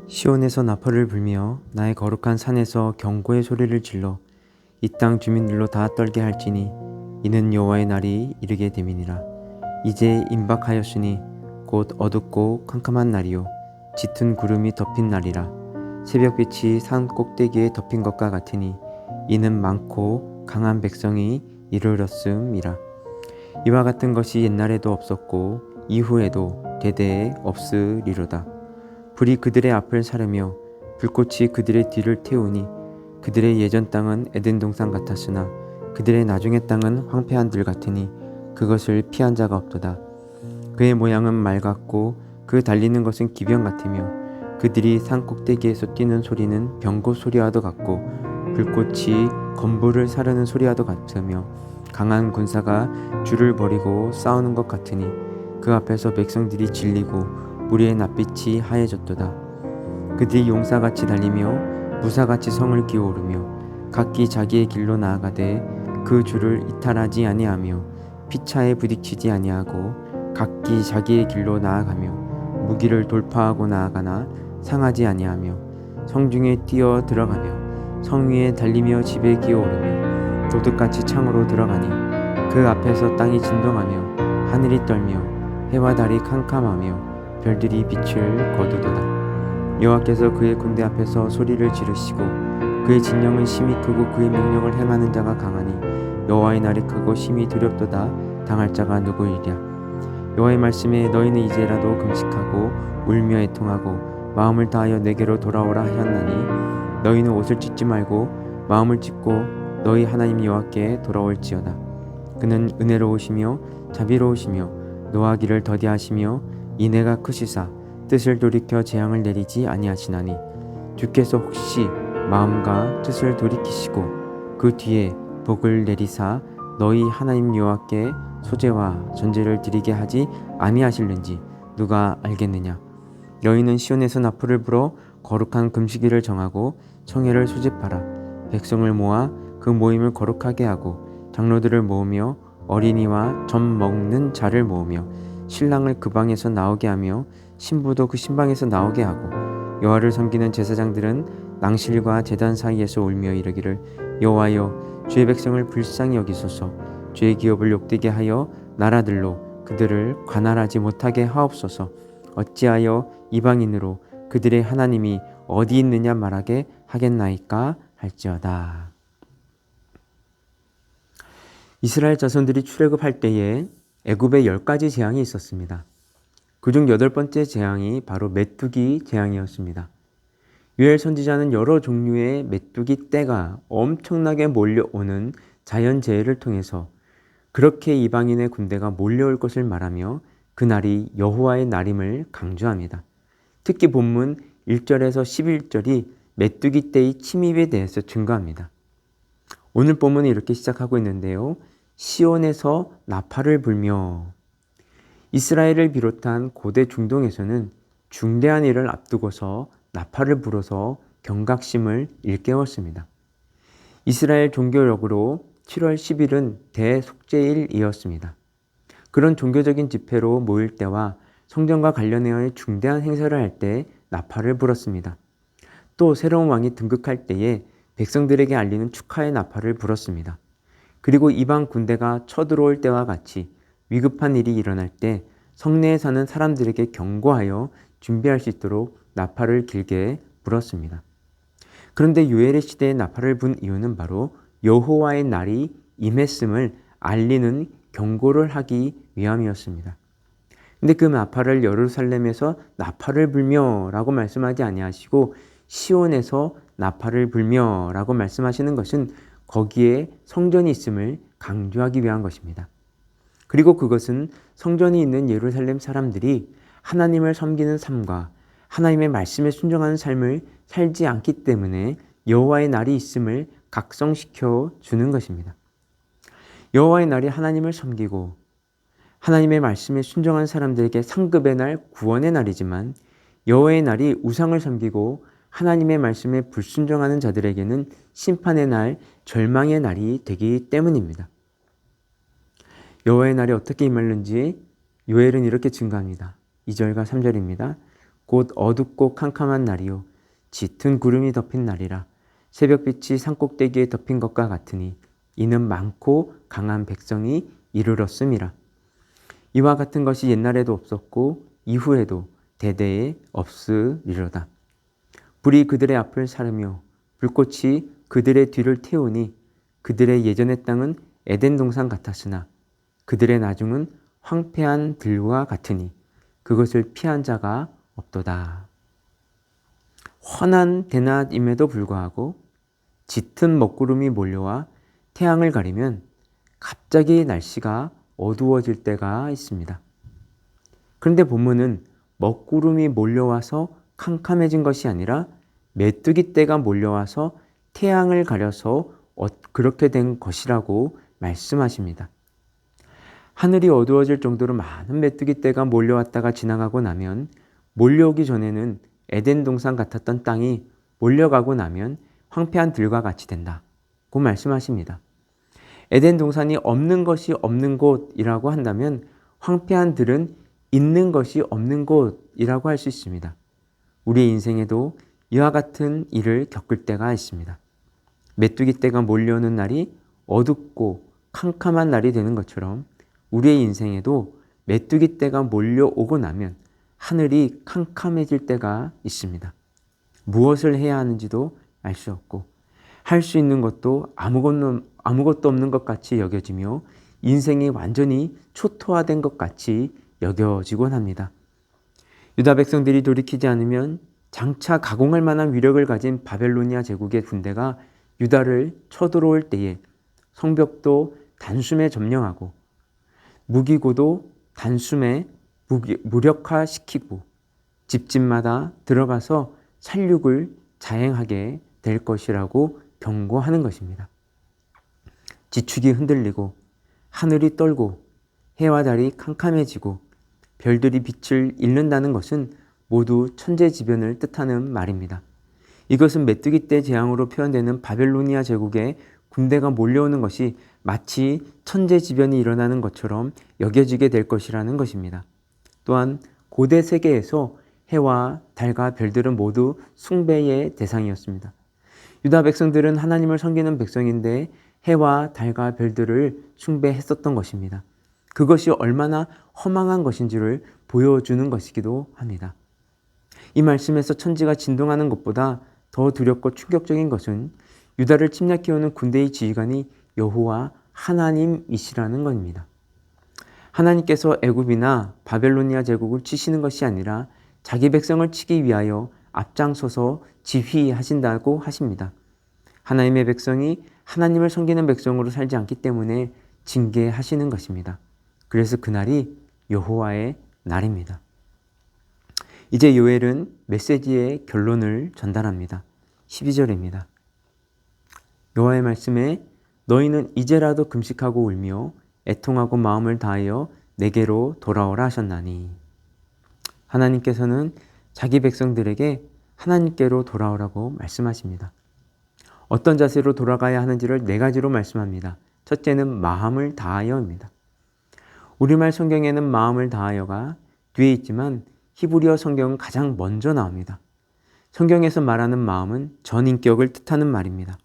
시온에서 나팔을 불며 나의 거룩한 산에서 경고의 소리를 질러 이 땅 주민들로 다 떨게 할지니 이는 여호와의 날이 이르게 됨이니라. 이제 임박하였으니 곧 어둡고 캄캄한 날이요 짙은 구름이 덮인 날이라. 새벽빛이 산 꼭대기에 덮인 것과 같으니 이는 많고 강한 백성이 이르렀음이라. 이와 같은 것이 옛날에도 없었고 이후에도 대대에 없으리로다. 불이 그들의 앞을 사르며 불꽃이 그들의 뒤를 태우니 그들의 예전 땅은 에덴 동산 같았으나 그들의 나중의 땅은 황폐한 들 같으니 그것을 피한 자가 없도다. 그의 모양은 말 같고 그 달리는 것은 기병 같으며 그들이 산 꼭대기에서 뛰는 소리는 병거 소리와도 같고 불꽃이 건물을 사르는 소리와도 같으며 강한 군사가 줄을 버리고 싸우는 것 같으니 그 앞에서 백성들이 질리고 무리의 낯빛이 하얘졌도다. 그들이 용사같이 달리며 무사같이 성을 기어오르며 각기 자기의 길로 나아가되 그 줄을 이탈하지 아니하며 피차에 부딪히지 아니하고 각기 자기의 길로 나아가며 무기를 돌파하고 나아가나 상하지 아니하며 성중에 뛰어 들어가며 성 위에 달리며 집에 기어오르며 도둑같이 창으로 들어가니 그 앞에서 땅이 진동하며 하늘이 떨며 해와 달이 캄캄하며 별들이 빛을 거두도다. 여호와께서 그의 군대 앞에서 소리를 지르시고 그의 진영은 심히 크고 그의 명령을 행하는 자가 강하니 여호와의 날이 크고 심히 두렵도다. 당할 자가 누구이랴. 여호와의 말씀에 너희는 이제라도 금식하고 울며 애통하고 마음을 다하여 내게로 돌아오라 하였나니 너희는 옷을 찢지 말고 마음을 찢고 너희 하나님 여호와께 돌아올지어다. 그는 은혜로우시며 자비로우시며 노하기를 더디하시며 인애가 크시사 뜻을 돌이켜 재앙을 내리지 아니하시나니 주께서 혹시 마음과 뜻을 돌이키시고 그 뒤에 복을 내리사 너희 하나님 여호와께 소제와 전제를 드리게 하지 아니하실는지 누가 알겠느냐. 너희는 시온에서 나팔을 불어 거룩한 금식일을 정하고 청회를 소집하라. 백성을 모아 그 모임을 거룩하게 하고 장로들을 모으며 어린이와 젖 먹는 자를 모으며 신랑을 그 방에서 나오게 하며 신부도 그 신방에서 나오게 하고 여호와를 섬기는 제사장들은 낭실과 제단 사이에서 울며 이르기를 여호와여 주의 백성을 불쌍히 여기소서. 주의 기업을 욕되게 하여 나라들로 그들을 관할하지 못하게 하옵소서. 어찌하여 이방인으로 그들의 하나님이 어디 있느냐 말하게 하겠나이까 할지어다. 이스라엘 자손들이 출애굽할 때에 애굽에 10가지 재앙이 있었습니다. 그중 8번째 재앙이 바로 메뚜기 재앙이었습니다. 요엘 선지자는 여러 종류의 메뚜기 떼가 엄청나게 몰려오는 자연재해를 통해서 그렇게 이방인의 군대가 몰려올 것을 말하며 그날이 여호와의 날임을 강조합니다. 특히 본문 1절에서 11절이 메뚜기 떼의 침입에 대해서 증거합니다. 오늘 본문은 이렇게 시작하고 있는데요. 시온에서 나팔을 불며. 이스라엘을 비롯한 고대 중동에서는 중대한 일을 앞두고서 나팔을 불어서 경각심을 일깨웠습니다. 이스라엘 종교력으로 7월 10일은 대속죄일이었습니다. 그런 종교적인 집회로 모일 때와 성전과 관련해의 중대한 행사를 할 때 나팔을 불었습니다. 또 새로운 왕이 등극할 때에 백성들에게 알리는 축하의 나팔을 불었습니다. 그리고 이방 군대가 쳐들어올 때와 같이 위급한 일이 일어날 때 성내에 사는 사람들에게 경고하여 준비할 수 있도록 나팔을 길게 불었습니다. 그런데 요엘의 시대에 나팔을 분 이유는 바로 여호와의 날이 임했음을 알리는 경고를 하기 위함이었습니다. 근데 그 나팔을 예루살렘에서 나팔을 불며 라고 말씀하지 아니하시고 시온에서 나팔을 불며 라고 말씀하시는 것은 거기에 성전이 있음을 강조하기 위한 것입니다. 그리고 그것은 성전이 있는 예루살렘 사람들이 하나님을 섬기는 삶과 하나님의 말씀에 순종하는 삶을 살지 않기 때문에 여호와의 날이 있음을 각성시켜 주는 것입니다. 여호와의 날이 하나님을 섬기고 하나님의 말씀에 순종하는 사람들에게 상급의 날, 구원의 날이지만 여호와의 날이 우상을 섬기고 하나님의 말씀에 불순종하는 자들에게는 심판의 날, 절망의 날이 되기 때문입니다. 여호와의 날이 어떻게 임했는지 요엘은 이렇게 증가합니다. 2절과 3절입니다. 곧 어둡고 캄캄한 날이요 짙은 구름이 덮인 날이라 새벽빛이 산꼭대기에 덮인 것과 같으니 이는 많고 강한 백성이 이르렀음이라. 이와 같은 것이 옛날에도 없었고 이후에도 대대에 없으리로다. 불이 그들의 앞을 사르며 불꽃이 그들의 뒤를 태우니 그들의 예전의 땅은 에덴 동산 같았으나 그들의 나중은 황폐한 들과 같으니 그것을 피한 자가 없도다. 환한 대낮임에도 불구하고 짙은 먹구름이 몰려와 태양을 가리면 갑자기 날씨가 어두워질 때가 있습니다. 그런데 본문은 먹구름이 몰려와서 캄캄해진 것이 아니라 메뚜기 떼가 몰려와서 태양을 가려서 그렇게 된 것이라고 말씀하십니다. 하늘이 어두워질 정도로 많은 메뚜기 떼가 몰려왔다가 지나가고 나면 몰려오기 전에는 에덴 동산 같았던 땅이 몰려가고 나면 황폐한 들과 같이 된다고 말씀하십니다. 에덴 동산이 없는 것이 없는 곳이라고 한다면 황폐한 들은 있는 것이 없는 곳이라고 할 수 있습니다. 우리의 인생에도 이와 같은 일을 겪을 때가 있습니다. 메뚜기 떼가 몰려오는 날이 어둡고 캄캄한 날이 되는 것처럼 우리의 인생에도 메뚜기 떼가 몰려오고 나면 하늘이 캄캄해질 때가 있습니다. 무엇을 해야 하는지도 알 수 없고 할 수 있는 것도 아무것도 없는 것 같이 여겨지며 인생이 완전히 초토화된 것 같이 여겨지곤 합니다. 유다 백성들이 돌이키지 않으면 장차 가공할 만한 위력을 가진 바벨로니아 제국의 군대가 유다를 쳐들어올 때에 성벽도 단숨에 점령하고 무기고도 단숨에 무력화시키고 집집마다 들어가서 살육을 자행하게 될 것이라고 경고하는 것입니다. 지축이 흔들리고 하늘이 떨고 해와 달이 캄캄해지고 별들이 빛을 잃는다는 것은 모두 천재지변을 뜻하는 말입니다. 이것은 메뚜기 떼 재앙으로 표현되는 바벨로니아 제국의 군대가 몰려오는 것이 마치 천재지변이 일어나는 것처럼 여겨지게 될 것이라는 것입니다. 또한 고대 세계에서 해와 달과 별들은 모두 숭배의 대상이었습니다. 유다 백성들은 하나님을 섬기는 백성인데 해와 달과 별들을 숭배했었던 것입니다. 그것이 얼마나 허망한 것인지를 보여주는 것이기도 합니다. 이 말씀에서 천지가 진동하는 것보다 더 두렵고 충격적인 것은 유다를 침략해오는 군대의 지휘관이 여호와 하나님이시라는 것입니다. 하나님께서 애굽이나 바벨로니아 제국을 치시는 것이 아니라 자기 백성을 치기 위하여 앞장서서 지휘하신다고 하십니다. 하나님의 백성이 하나님을 섬기는 백성으로 살지 않기 때문에 징계하시는 것입니다. 그래서 그날이 여호와의 날입니다. 이제 요엘은 메시지의 결론을 전달합니다. 12절입니다. 여호와의 말씀에 너희는 이제라도 금식하고 울며 애통하고 마음을 다하여 내게로 돌아오라 하셨나니. 하나님께서는 자기 백성들에게 하나님께로 돌아오라고 말씀하십니다. 어떤 자세로 돌아가야 하는지를 4가지로 말씀합니다. 첫째는 마음을 다하여입니다. 우리말 성경에는 마음을 다하여가 뒤에 있지만 히브리어 성경은 가장 먼저 나옵니다. 성경에서 말하는 마음은 전인격을 뜻하는 말입니다.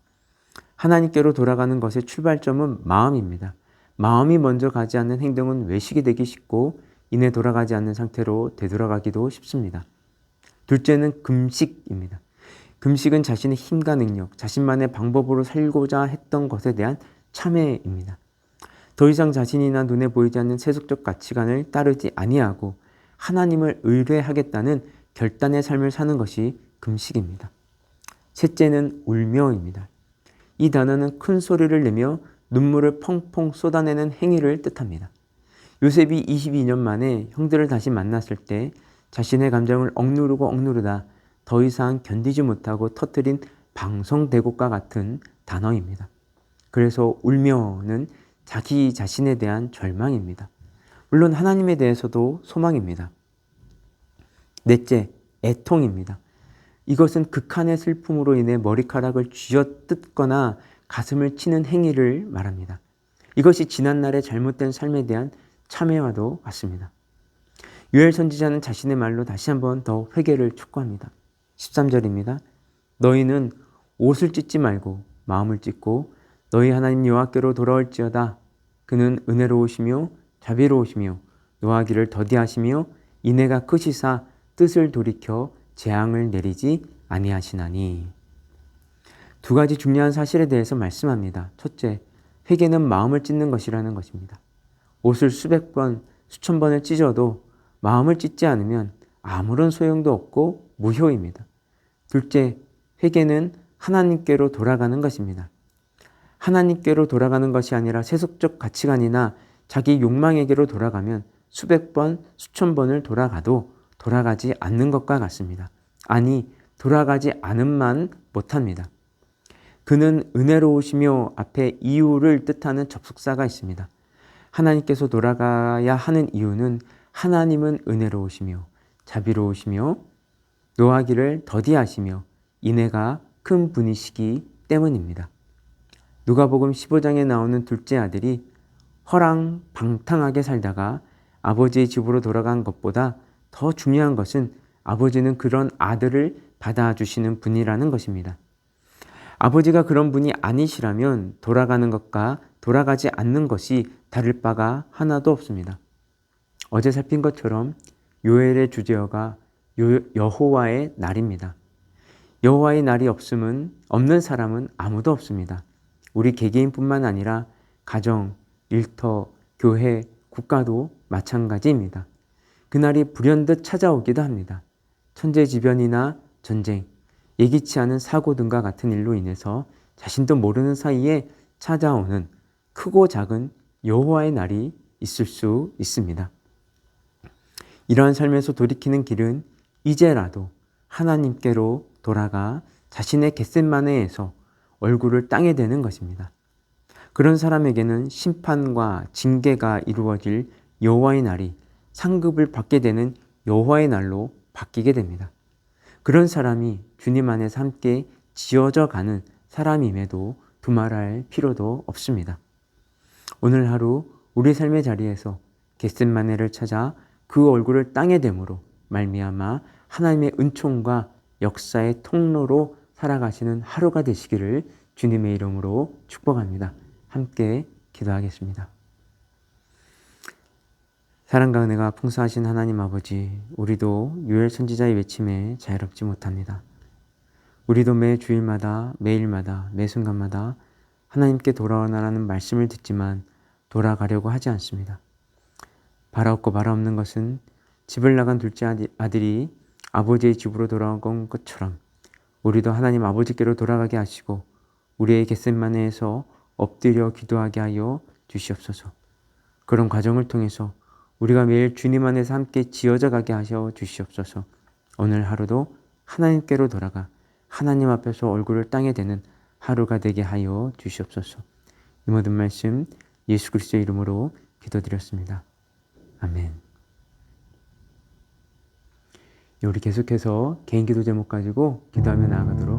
하나님께로 돌아가는 것의 출발점은 마음입니다. 마음이 먼저 가지 않는 행동은 외식이 되기 쉽고 이내 돌아가지 않는 상태로 되돌아가기도 쉽습니다. 둘째는 금식입니다. 금식은 자신의 힘과 능력, 자신만의 방법으로 살고자 했던 것에 대한 참회입니다. 더 이상 자신이나 눈에 보이지 않는 세속적 가치관을 따르지 아니하고 하나님을 의뢰하겠다는 결단의 삶을 사는 것이 금식입니다. 셋째는 울며입니다. 이 단어는 큰 소리를 내며 눈물을 펑펑 쏟아내는 행위를 뜻합니다. 요셉이 22년 만에 형들을 다시 만났을 때 자신의 감정을 억누르다 더 이상 견디지 못하고 터뜨린 방성대곡과 같은 단어입니다. 그래서 울며는 자기 자신에 대한 절망입니다. 물론 하나님에 대해서도 소망입니다. 넷째, 애통입니다. 이것은 극한의 슬픔으로 인해 머리카락을 쥐어뜯거나 가슴을 치는 행위를 말합니다. 이것이 지난날의 잘못된 삶에 대한 참회와도 같습니다. 요엘 선지자는 자신의 말로 다시 한번 더 회개를 촉구합니다. 13절입니다. 너희는 옷을 찢지 말고 마음을 찢고 너희 하나님 여호와께로 돌아올지어다. 그는 은혜로우시며 자비로우시며 노하기를 더디하시며 인애가 크시사 뜻을 돌이켜 재앙을 내리지 아니하시나니. 두 가지 중요한 사실에 대해서 말씀합니다. 첫째, 회개는 마음을 찢는 것이라는 것입니다. 옷을 수백 번, 수천 번을 찢어도 마음을 찢지 않으면 아무런 소용도 없고 무효입니다. 둘째, 회개는 하나님께로 돌아가는 것입니다. 하나님께로 돌아가는 것이 아니라 세속적 가치관이나 자기 욕망에게로 돌아가면 수백 번, 수천 번을 돌아가도 돌아가지 않는 것과 같습니다. 아니, 돌아가지 않음만 못합니다. 그는 은혜로우시며 앞에 이유를 뜻하는 접속사가 있습니다. 하나님께서 돌아가야 하는 이유는 하나님은 은혜로우시며 자비로우시며 노하기를 더디하시며 인애가 큰 분이시기 때문입니다. 누가복음 15장에 나오는 둘째 아들이 허랑방탕하게 살다가 아버지의 집으로 돌아간 것보다 더 중요한 것은 아버지는 그런 아들을 받아주시는 분이라는 것입니다. 아버지가 그런 분이 아니시라면 돌아가는 것과 돌아가지 않는 것이 다를 바가 하나도 없습니다. 어제 살핀 것처럼 요엘의 주제어가 여호와의 날입니다. 여호와의 날이 없는 사람은 아무도 없습니다. 우리 개개인뿐만 아니라 가정, 일터, 교회, 국가도 마찬가지입니다. 그날이 불현듯 찾아오기도 합니다. 천재지변이나 전쟁, 예기치 않은 사고 등과 같은 일로 인해서 자신도 모르는 사이에 찾아오는 크고 작은 여호와의 날이 있을 수 있습니다. 이러한 삶에서 돌이키는 길은 이제라도 하나님께로 돌아가 자신의 겟셋마네에서 얼굴을 땅에 대는 것입니다. 그런 사람에게는 심판과 징계가 이루어질 여호와의 날이 상급을 받게 되는 여호와의 날로 바뀌게 됩니다. 그런 사람이 주님 안에서 함께 지어져 가는 사람임에도 두말할 필요도 없습니다. 오늘 하루 우리 삶의 자리에서 겟셋마네를 찾아 그 얼굴을 땅에 댐으로 말미암아 하나님의 은총과 역사의 통로로 살아가시는 하루가 되시기를 주님의 이름으로 축복합니다. 함께 기도하겠습니다. 사랑과 은혜가 풍성하신 하나님 아버지, 우리도 요엘 선지자의 외침에 자유롭지 못합니다. 우리도 매 주일마다, 매일마다, 매 순간마다 하나님께 돌아오라는 말씀을 듣지만 돌아가려고 하지 않습니다. 바라옵고 바라옵는 것은 집을 나간 둘째 아들이 아버지의 집으로 돌아온 것처럼 우리도 하나님 아버지께로 돌아가게 하시고 우리의 겟셋마네에서 엎드려 기도하게 하여 주시옵소서. 그런 과정을 통해서 우리가 매일 주님 안에서 함께 지어져 가게 하셔 주시옵소서. 오늘 하루도 하나님께로 돌아가 하나님 앞에서 얼굴을 땅에 대는 하루가 되게 하여 주시옵소서. 이 모든 말씀 예수 그리스도의 이름으로 기도드렸습니다. 아멘. 우리 계속해서 개인 기도 제목 가지고 기도하며 나아가도록